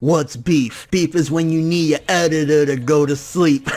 What's beef? Beef is when you need your editor to go to sleep.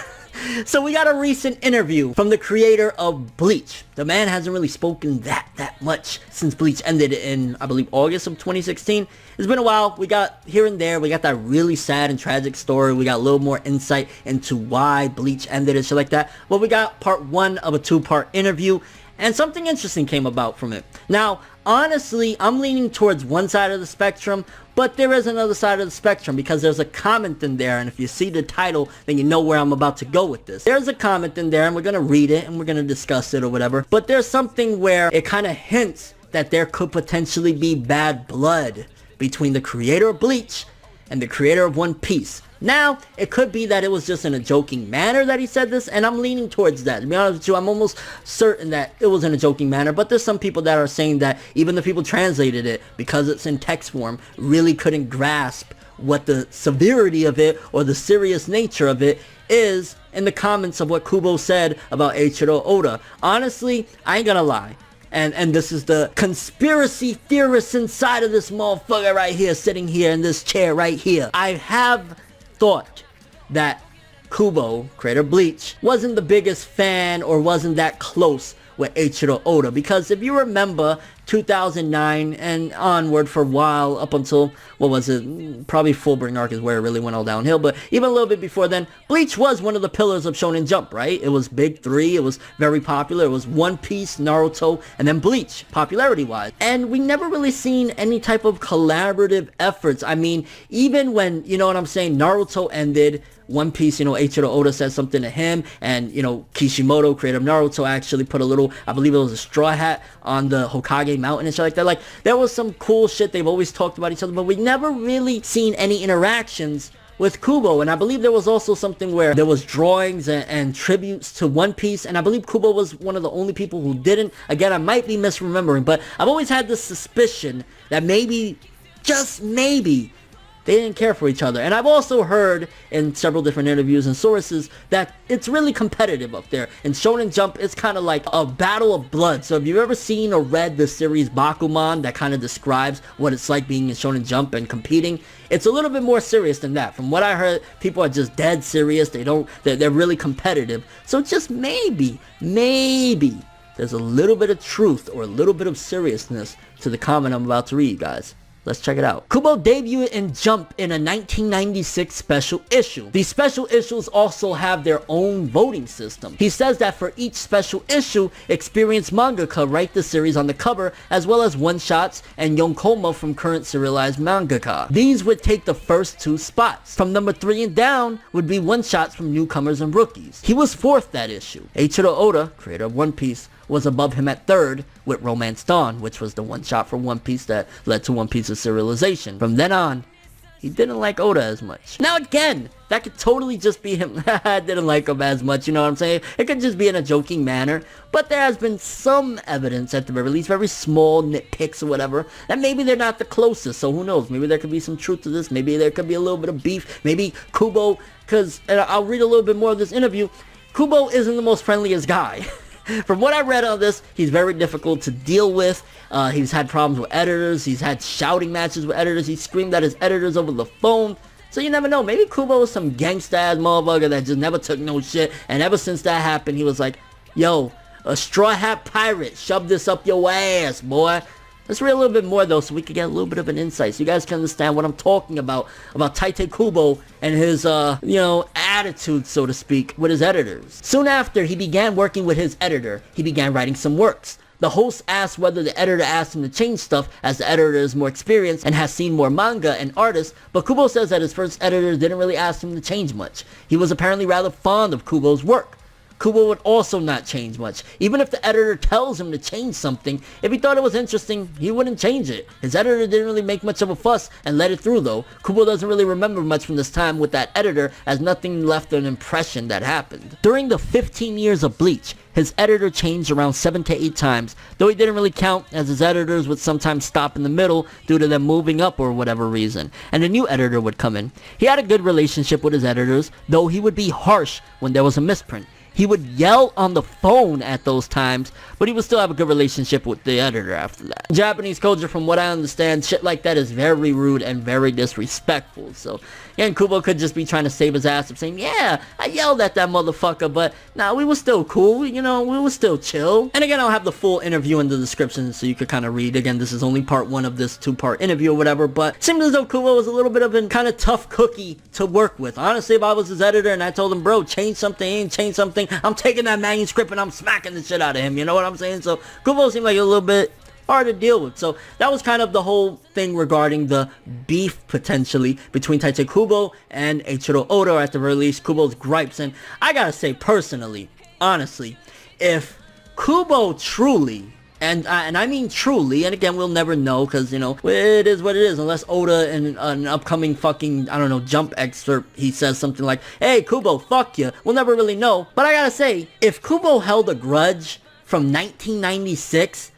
So we got a recent interview from the creator of Bleach. The man hasn't really spoken that much since Bleach ended in, I believe, August of 2016. It's been a while. We got here and there. We got that really sad and tragic story. We got a little more insight into why Bleach ended and shit like that. But we got part one of a two-part interview. And something interesting came about from it. Now, honestly, I'm leaning towards one side of the spectrum, but there is another side of the spectrum because there's a comment in there, and if you see the title, then you know where I'm about to go with this. There's a comment in there, and we're going to read it, and we're going to discuss it or whatever, but there's something where it kind of hints that there could potentially be bad blood between the creator of Bleach and the creator of One Piece. Now, it could be that it was just in a joking manner that he said this, and I'm leaning towards that. To be honest with you, I'm almost certain that it was in a joking manner, but there's some people that are saying that even the people translated it, because it's in text form, really couldn't grasp what the severity of it or the serious nature of it is in the comments of what Kubo said about Eiichiro Oda. Honestly, I ain't gonna lie. And this is the conspiracy theorist inside of this motherfucker right here, sitting here in this chair right here. I have thought that Kubo, creator of Bleach, wasn't the biggest fan or wasn't that close with Eiichiro Oda, because if you remember 2009 and onward for a while up until, what was it, probably Fullbring arc is where it really went all downhill, but even a little bit before then, Bleach was one of the pillars of Shonen Jump, right? It was big three, it was very popular, it was One Piece, Naruto, and then Bleach, popularity wise, and we never really seen any type of collaborative efforts. I mean, even when, you know what I'm saying, Naruto ended, One Piece, you know, Eiichiro Oda said something to him, and, you know, Kishimoto, creator of Naruto, actually put a little, I believe it was a straw hat on the Hokage mountain and shit like that. Like, there was some cool shit. They've always talked about each other, but we never really seen any interactions with Kubo. And I believe there was also something where there was drawings and tributes to One Piece, and I believe Kubo was one of the only people who didn't. Again, I might be misremembering, but I've always had this suspicion that maybe, just maybe, they didn't care for each other. And I've also heard in several different interviews and sources that it's really competitive up there. In Shonen Jump, it's kind of like a battle of blood. So if you've ever seen or read the series Bakuman that kind of describes what it's like being in Shonen Jump and competing, it's a little bit more serious than that. From what I heard, people are just dead serious. They're really competitive. So just maybe, there's a little bit of truth or a little bit of seriousness to the comment I'm about to read, guys. Let's check it out. Kubo debuted in Jump in a 1996 special issue. These special issues also have their own voting system. He says that for each special issue, experienced mangaka write the series on the cover, as well as one-shots and yonkoma from current serialized mangaka. These would take the first two spots. From number 3 and down would be one-shots from newcomers and rookies. He was 4th that issue. Eiichiro Oda, creator of One Piece, was above him at 3rd with Romance Dawn, which was the one shot for One Piece that led to One Piece's serialization. From then on, he didn't like Oda as much. Now again, that could totally just be him. I didn't like him as much, you know what I'm saying? It could just be in a joking manner, but there has been some evidence at the very least, very small nitpicks or whatever, that maybe they're not the closest, so who knows? Maybe there could be some truth to this, maybe there could be a little bit of beef, maybe Kubo, because, and I'll read a little bit more of this interview, Kubo isn't the most friendliest guy. From what I read on this, he's very difficult to deal with. He's had problems with editors. He's had shouting matches with editors. He screamed at his editors over the phone. So you never know. Maybe Kubo was some gangsta-ass motherfucker that just never took no shit. And ever since that happened, he was like, yo, a straw hat pirate, shove this up your ass, boy. Let's read a little bit more though, so we can get a little bit of an insight, so you guys can understand what I'm talking about Tite Kubo and his, you know, attitude, so to speak, with his editors. Soon after he began working with his editor, he began writing some works. The host asked whether the editor asked him to change stuff, as the editor is more experienced and has seen more manga and artists, but Kubo says that his first editor didn't really ask him to change much. He was apparently rather fond of Kubo's work. Kubo would also not change much. Even if the editor tells him to change something, if he thought it was interesting, he wouldn't change it. His editor didn't really make much of a fuss and let it through though. Kubo doesn't really remember much from this time with that editor, as nothing left an impression that happened. During the 15 years of Bleach, his editor changed around 7 to 8 times, though he didn't really count, as his editors would sometimes stop in the middle due to them moving up or whatever reason, and a new editor would come in. He had a good relationship with his editors, though he would be harsh when there was a misprint. He would yell on the phone at those times, but he would still have a good relationship with the editor after that. In Japanese culture, from what I understand, shit like that is very rude and very disrespectful. So, again, Kubo could just be trying to save his ass of saying, yeah, I yelled at that motherfucker, but nah, we were still cool, you know, we were still chill. And again, I'll have the full interview in the description so you could kind of read. Again, this is only part 1 of this 2-part interview or whatever, but it seems as though Kubo was a little bit of a kind of tough cookie to work with. Honestly, if I was his editor and I told him, bro, change something, I'm taking that manuscript and I'm smacking the shit out of him, you know what I'm saying? So Kubo seemed like a little bit hard to deal with. So that was kind of the whole thing regarding the beef potentially between Tite Kubo and Eiichiro Oda, or at the very least Kubo's gripes. And I gotta say personally, honestly, if Kubo truly, and I mean truly, and again, we'll never know, because, you know, it is what it is, unless Oda in an upcoming fucking, I don't know, Jump excerpt, he says something like, hey, Kubo, fuck you. We'll never really know. But I gotta say, if Kubo held a grudge from 1996,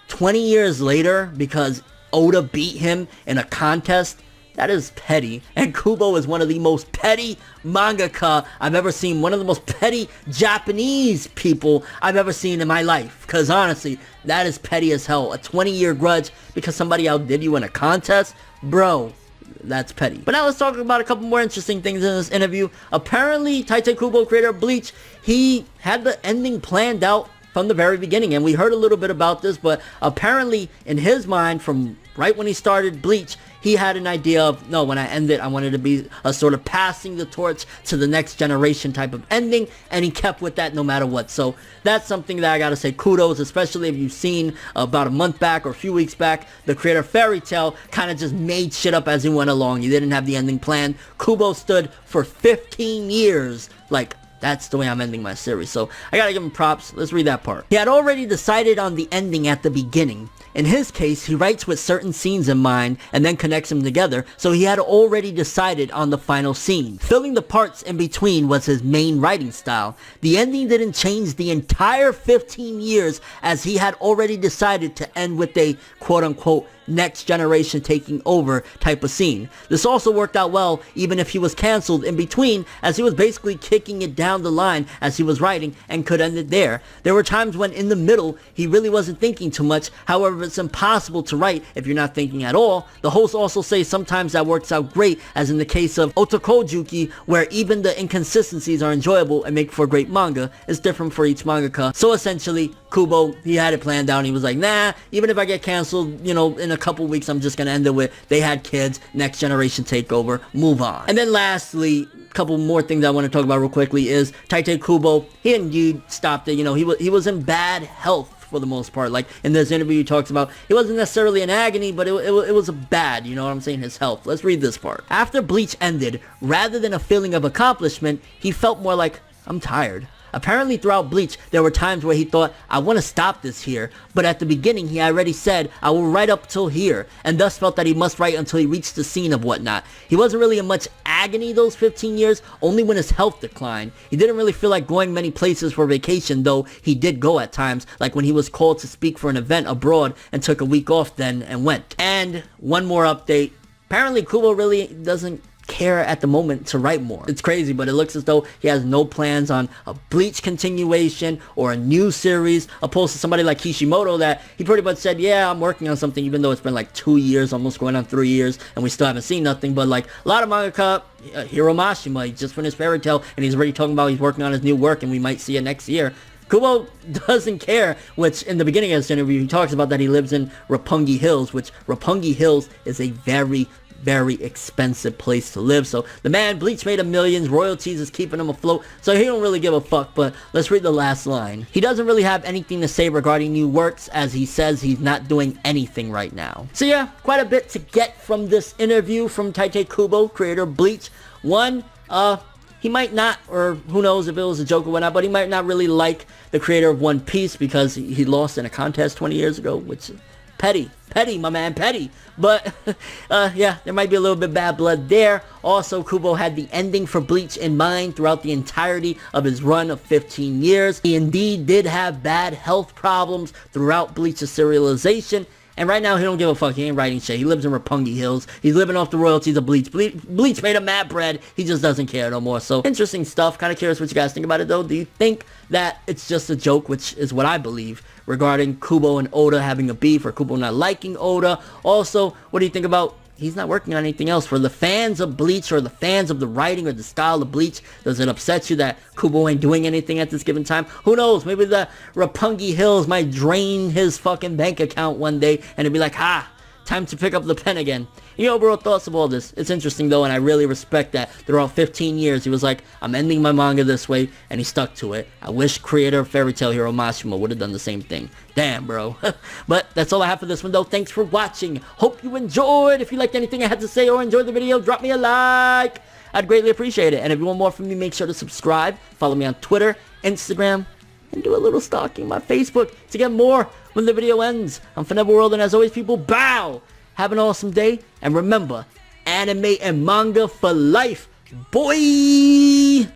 20 years later, because Oda beat him in a contest, that is petty. And Kubo is one of the most petty mangaka I've ever seen. One of the most petty Japanese people I've ever seen in my life. Because honestly, that is petty as hell. A 20-year grudge because somebody outdid you in a contest? Bro, that's petty. But now let's talk about a couple more interesting things in this interview. Apparently, Tite Kubo, creator of Bleach, he had the ending planned out from the very beginning, and we heard a little bit about this, but apparently in his mind, from right when he started Bleach, he had an idea of, no, when I end it, I wanted to be a sort of passing the torch to the next generation type of ending, and he kept with that no matter what. So that's something that I gotta say kudos, especially if you've seen about a month back or a few weeks back, the creator of Fairy Tail kind of just made shit up as he went along. He didn't have the ending planned. Kubo stood for 15 years like, that's the way I'm ending my series. So I gotta give him props. Let's read that part. He had already decided on the ending at the beginning. In his case, he writes with certain scenes in mind and then connects them together, so he had already decided on the final scene. Filling the parts in between was his main writing style. The ending didn't change the entire 15 years, as he had already decided to end with a quote-unquote next generation taking over type of scene. This also worked out well even if he was cancelled in between, as he was basically kicking it down the line as he was writing and could end it there. There were times when in the middle he really wasn't thinking too much. However, it's impossible to write if you're not thinking at all. The hosts also say sometimes that works out great, as in the case of Otokojuki, where even the inconsistencies are enjoyable and make for great manga. It's different for each mangaka. So essentially, Kubo, he had it planned out. He was like, nah, even if I get cancelled, you know, in a couple weeks, I'm just gonna end it with, they had kids, next generation takeover, move on. And then lastly, a couple more things I want to talk about real quickly is Tite Kubo. He indeed stopped it. You know, he was in bad health for the most part. Like in this interview, he talks about he wasn't necessarily in agony, but it was a bad, you know what I'm saying, his health. Let's read this part. After Bleach ended, rather than a feeling of accomplishment, he felt more like, I'm tired. Apparently throughout Bleach, there were times where he thought, I want to stop this here, but at the beginning he already said, I will write up till here, and thus felt that he must write until he reached the scene of whatnot. He wasn't really in much agony those 15 years, only when his health declined. He didn't really feel like going many places for vacation, though he did go at times, like when he was called to speak for an event abroad and took a week off then and went. And one more update. Apparently Kubo really doesn't care at the moment to write more. It's crazy, but it looks as though he has no plans on a Bleach continuation or a new series, opposed to somebody like Kishimoto that he pretty much said, yeah, I'm working on something, even though it's been like 2 years, almost going on 3 years, and we still haven't seen nothing. But like a lot of mangaka, Hiro Mashima, he just finished Fairy Tail, and he's already talking about he's working on his new work, and we might see it next year. Kubo doesn't care, which in the beginning of this interview, he talks about that he lives in Roppongi Hills, which Roppongi Hills is a very expensive place to live. So the man, Bleach made him millions, royalties is keeping him afloat, so he don't really give a fuck. But let's read the last line. He doesn't really have anything to say regarding new works, as he says he's not doing anything right now. So yeah, quite a bit to get from this interview from Tite Kubo, creator of Bleach. One, he might not, or who knows if it was a joke or whatnot, but he might not really like the creator of One Piece because he lost in a contest 20 years ago, which petty, my man, petty. But yeah, there might be a little bit bad blood there. Also, Kubo had the ending for Bleach in mind throughout the entirety of his run of 15 years. He indeed did have bad health problems throughout Bleach's serialization, And right now, he don't give a fuck. He ain't writing shit. He lives in Roppongi Hills. He's living off the royalties of Bleach. Bleach made him mad bread. He just doesn't care no more. So, interesting stuff. Kind of curious what you guys think about it, though. Do you think that it's just a joke, which is what I believe, regarding Kubo and Oda having a beef, or Kubo not liking Oda? Also, what do you think about he's not working on anything else? For the fans of Bleach, or the fans of the writing or the style of Bleach, does it upset you that Kubo ain't doing anything at this given time? Who knows? Maybe the Roppongi Hills might drain his fucking bank account one day, and it'd be like, time to pick up the pen again. Your overall thoughts of all this? It's interesting though, and I really respect that throughout 15 years, he was like, I'm ending my manga this way, and he stuck to it. I wish creator of Fairy Tail Hero Mashima would have done the same thing. Damn, bro. But that's all I have for this one though. Thanks for watching. Hope you enjoyed. If you liked anything I had to say or enjoyed the video, drop me a like. I'd greatly appreciate it. And if you want more from me, make sure to subscribe. Follow me on Twitter, Instagram, and do a little stalking my Facebook to get more when the video ends. I'm ForneverWorld, and as always, people, bow! Have an awesome day, and remember, anime and manga for life, boy!